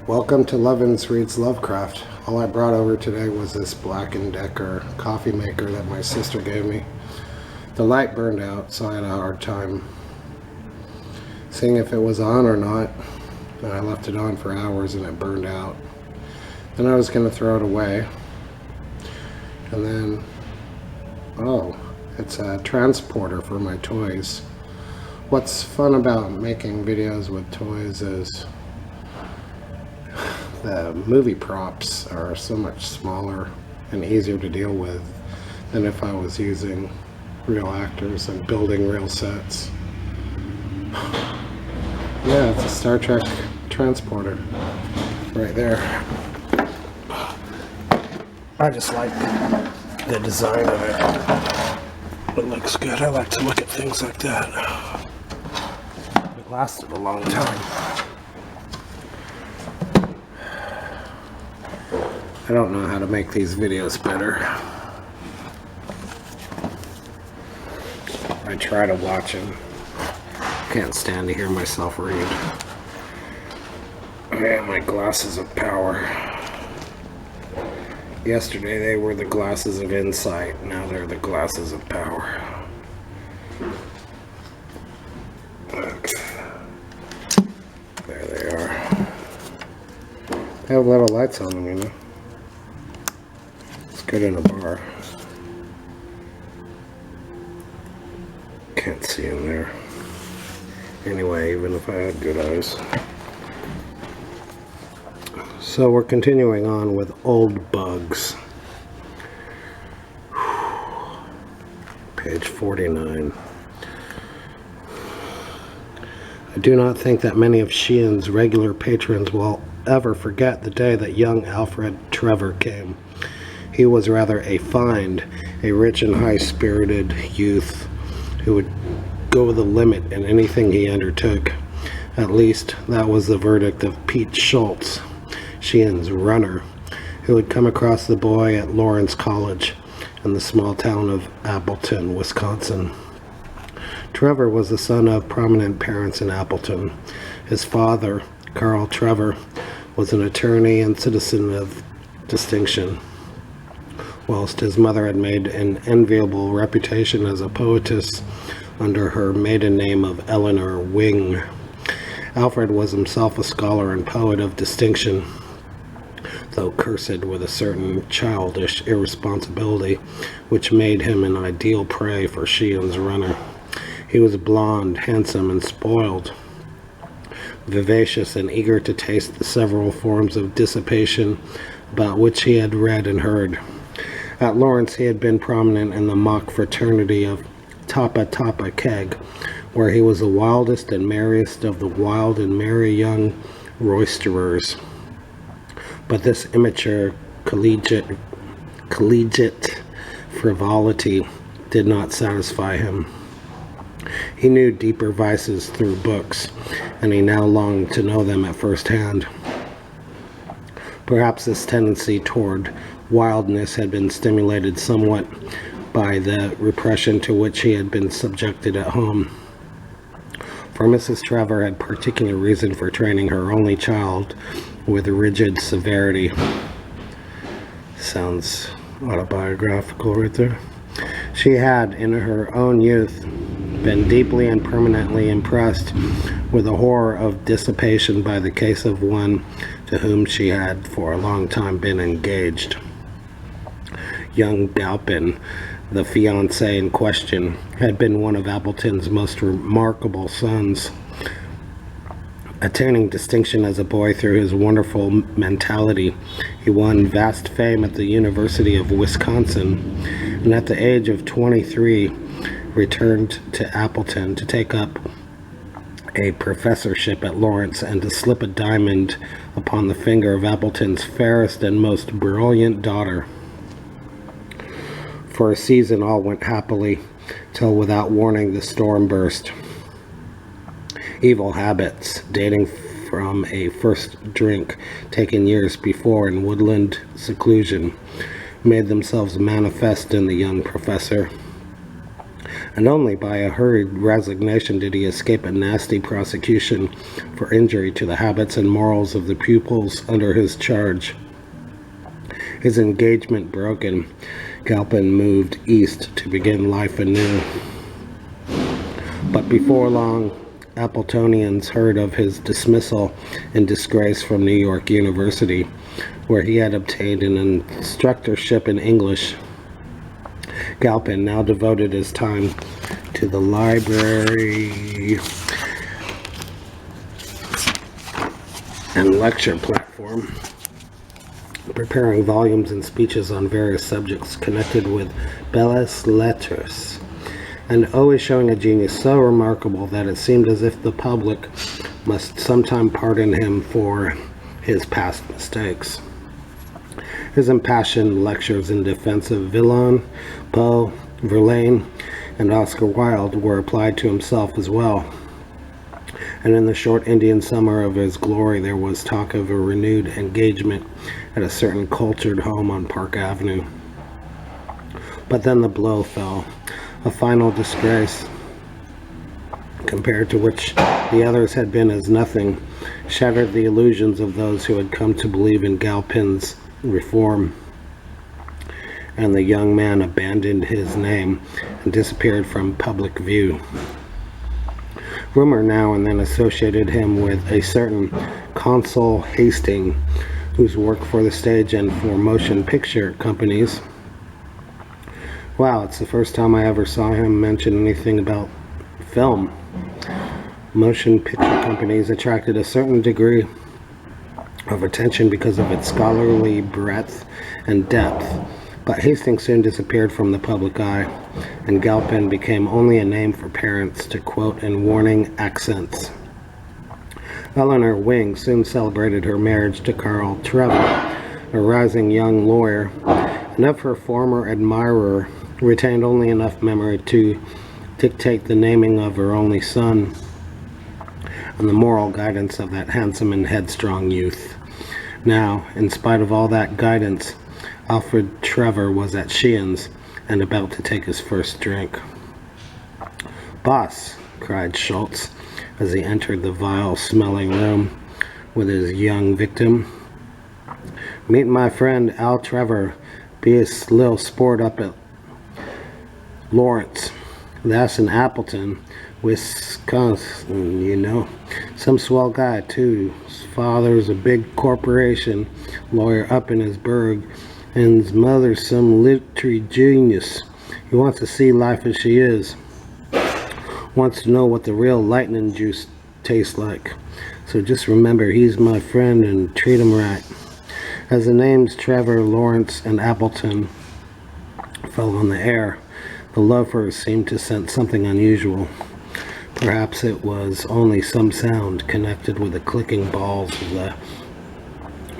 Welcome to Lovins Reads Lovecraft. All I brought over today was this Black & Decker coffee maker that my sister gave me. The light burned out, so I had a hard time seeing if it was on or not. And I left it on for hours and it burned out. Then I was going to throw it away. And then, oh, it's a transporter for my toys. What's fun about making videos with toys is the movie props are so much smaller and easier to deal with than if I was using real actors and building real sets. Yeah, it's a Star Trek transporter right there. I just like the design of it. It looks good. I like to look at things like that. It lasted a long time. I don't know how to make these videos better. I try to watch them. Can't stand to hear myself read. Man, my glasses of power. Yesterday they were the glasses of insight. Now they're the glasses of power. There they are. They have little lights on them, you know. Good in a bar. Can't see in there. Anyway, even if I had good eyes. So we're continuing on with Old Bugs. Page 49. I do not think that many of Sheehan's regular patrons will ever forget the day that young Alfred Trevor came. He was rather a find, a rich and high-spirited youth who would go the limit in anything he undertook. At least, that was the verdict of Pete Schultz, Sheehan's runner, who had come across the boy at Lawrence College in the small town of Appleton, Wisconsin. Trevor was the son of prominent parents in Appleton. His father, Carl Trevor, was an attorney and citizen of distinction, whilst his mother had made an enviable reputation as a poetess under her maiden name of Eleanor Wing. Alfred was himself a scholar and poet of distinction, though cursed with a certain childish irresponsibility which made him an ideal prey for Sheehan's runner. He was blond, handsome, and spoiled, vivacious and eager to taste the several forms of dissipation about which he had read and heard. At Lawrence, he had been prominent in the mock fraternity of Tapa Tapa Keg, where he was the wildest and merriest of the wild and merry young roisterers. But this immature collegiate frivolity did not satisfy him. He knew deeper vices through books, and he now longed to know them at first hand. Perhaps this tendency toward wildness had been stimulated somewhat by the repression to which he had been subjected at home, for Mrs. Trevor had particular reason for training her only child with rigid severity. Sounds autobiographical right there. She had, in her own youth, been deeply and permanently impressed with the horror of dissipation by the case of one to whom she had for a long time been engaged. Young Galpin, the fiancé in question, had been one of Appleton's most remarkable sons. Attaining distinction as a boy through his wonderful mentality, he won vast fame at the University of Wisconsin, and at the age of 23 returned to Appleton to take up a professorship at Lawrence and to slip a diamond upon the finger of Appleton's fairest and most brilliant daughter. For a season all went happily, till without warning the storm burst. Evil habits, dating from a first drink taken years before in woodland seclusion, made themselves manifest in the young professor. and only by a hurried resignation did he escape a nasty prosecution for injury to the habits and morals of the pupils under his charge. His engagement broken, Galpin moved east to begin life anew. But before long, Appletonians heard of his dismissal in disgrace from New York University, where he had obtained an instructorship in English. Galpin now devoted his time to the library and lecture platform, preparing volumes and speeches on various subjects connected with belles lettres, and always showing a genius so remarkable that it seemed as if the public must sometime pardon him for his past mistakes. His impassioned lectures in defense of Villon, Poe, Verlaine, and Oscar Wilde were applied to himself as well. And in the short Indian summer of his glory, there was talk of a renewed engagement at a certain cultured home on Park Avenue. But then the blow fell, a final disgrace, compared to which the others had been as nothing, shattered the illusions of those who had come to believe in Galpin's reform. And the young man abandoned his name and disappeared from public view. Rumor now and then associated him with a certain Consul Hastings, whose work for the stage and for motion picture companies. Wow, it's the first time I ever saw him mention anything about film. Motion picture companies attracted a certain degree of attention because of its scholarly breadth and depth, but Hastings soon disappeared from the public eye, and Galpin became only a name for parents to quote in warning accents. Eleanor Wing soon celebrated her marriage to Carl Trevor, a rising young lawyer, and of her former admirer retained only enough memory to dictate the naming of her only son and the moral guidance of that handsome and headstrong youth. Now, in spite of all that guidance, Alfred Trevor was at Sheehan's and about to take his first drink. "Boss," cried Schultz as he entered the vile-smelling room with his young victim, "meet my friend Al Trevor. Be a little sport up at Lawrence. That's in Appleton, Wisconsin, you know. Some swell guy, too. His father's a big corporation lawyer up in his burg, and his mother's some literary genius. He wants to see life as she is. Wants to know what the real lightning juice tastes like. So just remember, he's my friend and treat him right." As the names Trevor, Lawrence, and Appleton fell on the air, the loafers seemed to sense something unusual. Perhaps it was only some sound connected with the clicking balls of the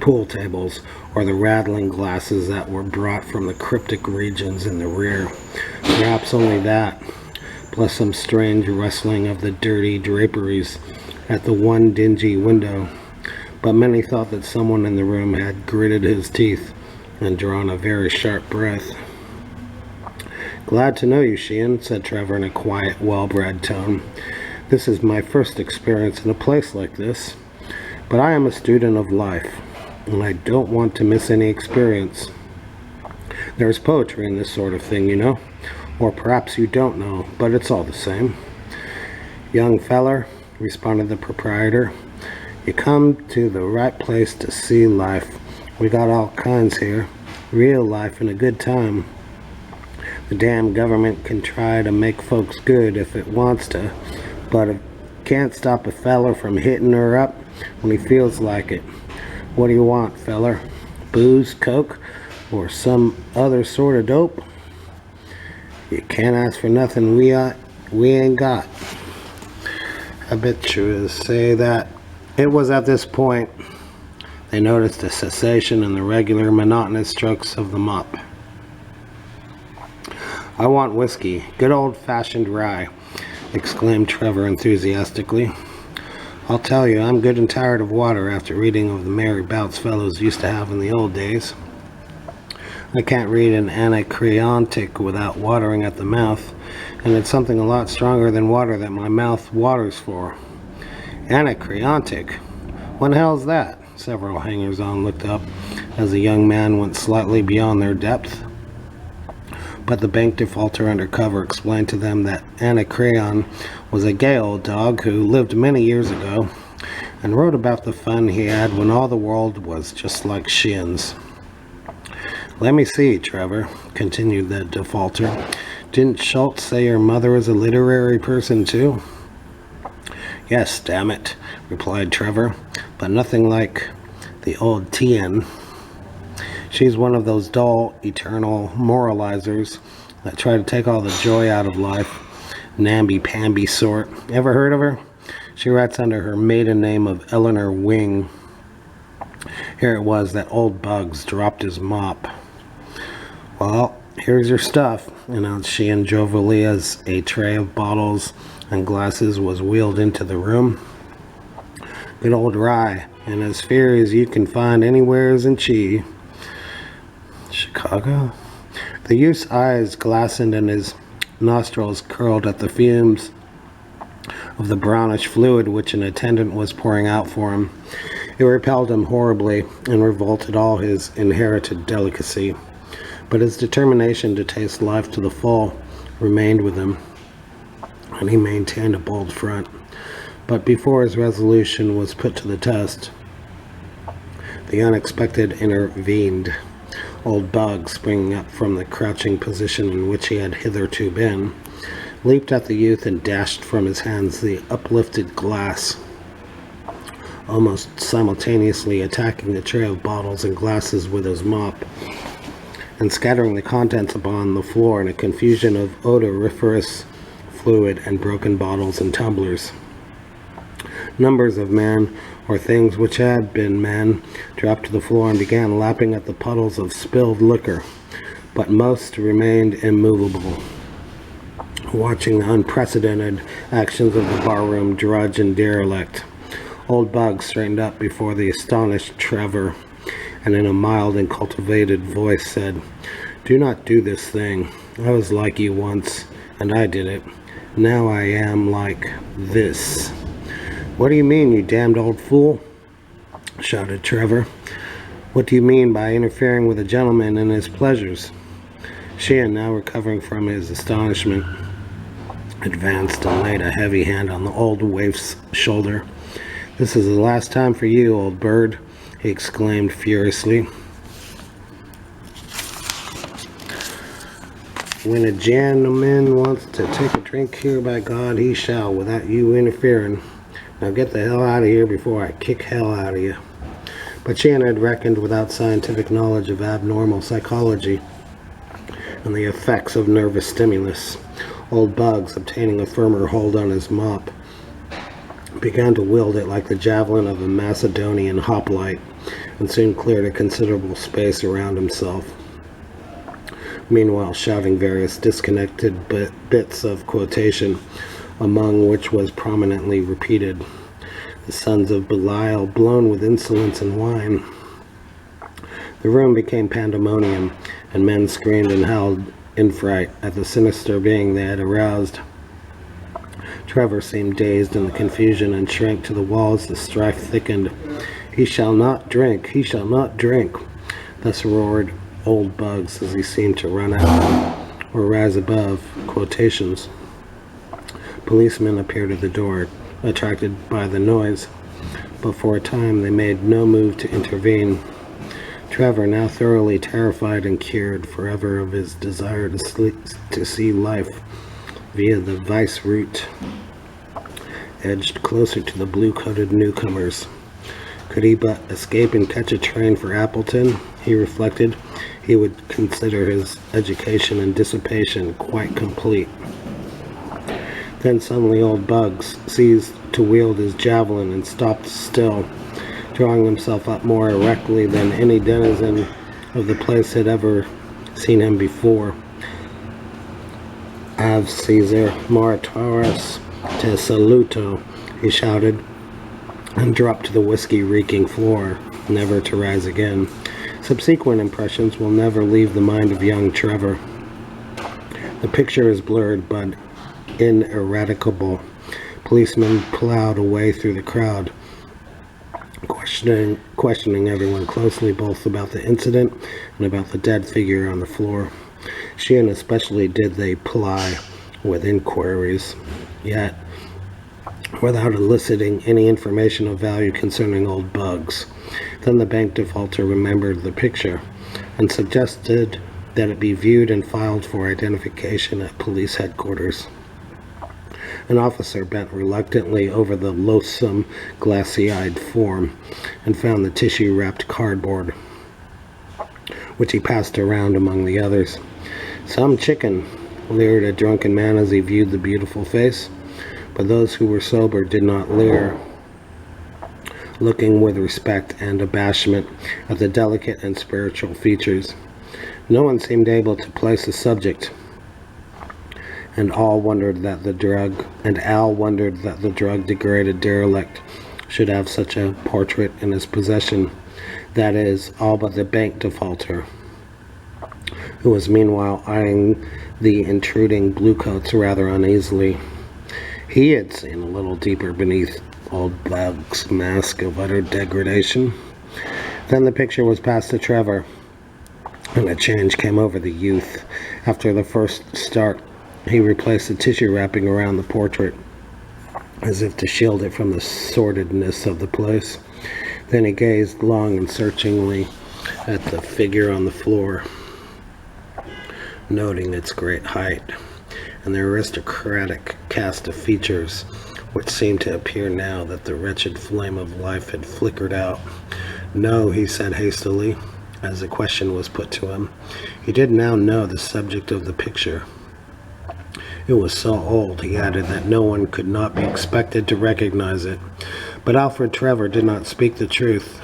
pool tables or the rattling glasses that were brought from the cryptic regions in the rear. Perhaps only that, plus some strange rustling of the dirty draperies at the one dingy window. But many thought that someone in the room had gritted his teeth and drawn a very sharp breath. "Glad to know you, Sheehan," said Trevor in a quiet, well-bred tone. "This is my first experience in a place like this, but I am a student of life, and I don't want to miss any experience. There's poetry in this sort of thing, you know, or perhaps you don't know, but it's all the same." "Young feller," responded the proprietor, "you come to the right place to see life. We got all kinds here, real life and a good time. The damn government can try to make folks good if it wants to, but it can't stop a feller from hitting her up when he feels like it. What do you want, feller? Booze, coke, or some other sort of dope? You can't ask for nothing we ain't got." I bet you would say that. It was at this point they noticed a cessation in the regular monotonous strokes of the mop. "I want whiskey, good old-fashioned rye," exclaimed Trevor enthusiastically. "I'll tell you, I'm good and tired of water after reading of the merry bouts fellows used to have in the old days." I can't read an Anacreontic without watering at the mouth, and it's something a lot stronger than water that my mouth waters for. Anacreontic? What the hell's that? Several hangers-on looked up as the young man went slightly beyond their depth. But the bank defaulter undercover explained to them that Anacreon was a gay old dog who lived many years ago and wrote about the fun he had when all the world was just like shins. Let me see, Trevor, continued the defaulter. Didn't Schultz say your mother is a literary person too? Yes, damn it, replied Trevor, but nothing like the old Tien. She's one of those dull, eternal moralizers that try to take all the joy out of life. Namby-pamby sort. Ever heard of her? She writes under her maiden name of Eleanor Wing. Here it was that old Bugs dropped his mop. Well, here's your stuff, announced she jovially as a tray of bottles and glasses was wheeled into the room. Good old rye, and as fair as you can find anywheres in Chicago? The youth's eyes glistened and his nostrils curled at the fumes of the brownish fluid which an attendant was pouring out for him. It repelled him horribly and revolted all his inherited delicacy, but his determination to taste life to the full remained with him, and he maintained a bold front. But before his resolution was put to the test, the unexpected intervened. Old Bug, springing up from the crouching position in which he had hitherto been, leaped at the youth and dashed from his hands the uplifted glass, almost simultaneously attacking the tray of bottles and glasses with his mop, and scattering the contents upon the floor in a confusion of odoriferous fluid and broken bottles and tumblers. Numbers of men, or things which had been men, dropped to the floor and began lapping at the puddles of spilled liquor, but most remained immovable, watching the unprecedented actions of the barroom drudge and derelict. Old Bug straightened up before the astonished Trevor, and in a mild and cultivated voice said, "Do not do this thing. I was like you once, and I did it. Now I am like this." "What do you mean, you damned old fool?" shouted Trevor. "What do you mean by interfering with a gentleman in his pleasures?" Sheehan, now recovering from his astonishment, advanced and laid a heavy hand on the old waif's shoulder. "This is the last time for you, old bird," he exclaimed furiously. "When a gentleman wants to take a drink here, by God, he shall, without you interfering. Now get the hell out of here before I kick hell out of you." But Sheehan had reckoned without scientific knowledge of abnormal psychology and the effects of nervous stimulus. Old Bugs, obtaining a firmer hold on his mop, began to wield it like the javelin of a Macedonian hoplite, and soon cleared a considerable space around himself, meanwhile shouting various disconnected bits of quotation, among which was prominently repeated, "The sons of Belial, blown with insolence and wine." The room became pandemonium, and men screamed and howled in fright at the sinister being they had aroused. Trevor seemed dazed in the confusion and shrank to the wall as the strife thickened. "He shall not drink! He shall not drink!" Thus roared Old Bugs as he seemed to run out or rise above quotations. Policemen appeared at the door, attracted by the noise, but for a time they made no move to intervene. Trevor, now thoroughly terrified and cured forever of his desire to see life via the vice route, edged closer to the blue-coated newcomers. Could he but escape and catch a train for Appleton, he reflected, he would consider his education and dissipation quite complete. Then suddenly Old Bugs ceased to wield his javelin and stopped still, drawing himself up more erectly than any denizen of the place had ever seen him before. "Ave Caesar mortuoris te saluto," he shouted, and dropped to the whiskey-reeking floor, never to rise again. Subsequent impressions will never leave the mind of young Trevor. The picture is blurred but ineradicable. Policemen plowed a way through the crowd, questioning everyone closely, both about the incident and about the dead figure on the floor. Sheehan especially did they ply with inquiries, yet without eliciting any information of value concerning old Bugs. Then the bank defaulter remembered the picture and suggested that it be viewed and filed for identification at police headquarters. An officer bent reluctantly over the loathsome, glassy-eyed form and found the tissue-wrapped cardboard, which he passed around among the others. "Some chicken," leered a drunken man as he viewed the beautiful face, but those who were sober did not leer, looking with respect and abashment at the delicate and spiritual features. No one seemed able to place a subject, and Al wondered that the drug-degraded derelict should have such a portrait in his possession. That is, all but the bank defaulter, who was meanwhile eyeing the intruding bluecoats rather uneasily. He had seen a little deeper beneath old Bug's mask of utter degradation. Then the picture was passed to Trevor, and a change came over the youth. After the first start, he replaced the tissue wrapping around the portrait, as if to shield it from the sordidness of the place. Then he gazed long and searchingly at the figure on the floor, noting its great height and the aristocratic cast of features, which seemed to appear now that the wretched flame of life had flickered out. "No," he said hastily, as the question was put to him. He did now know the subject of the picture. It was so old, he added, that no one could not be expected to recognize it. But Alfred Trevor did not speak the truth,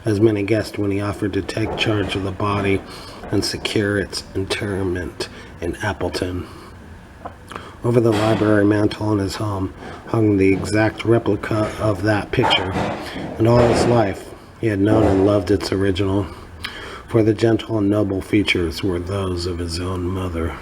as many guessed when he offered to take charge of the body and secure its interment in Appleton. Over the library mantel in his home hung the exact replica of that picture, and all his life he had known and loved its original, for the gentle and noble features were those of his own mother.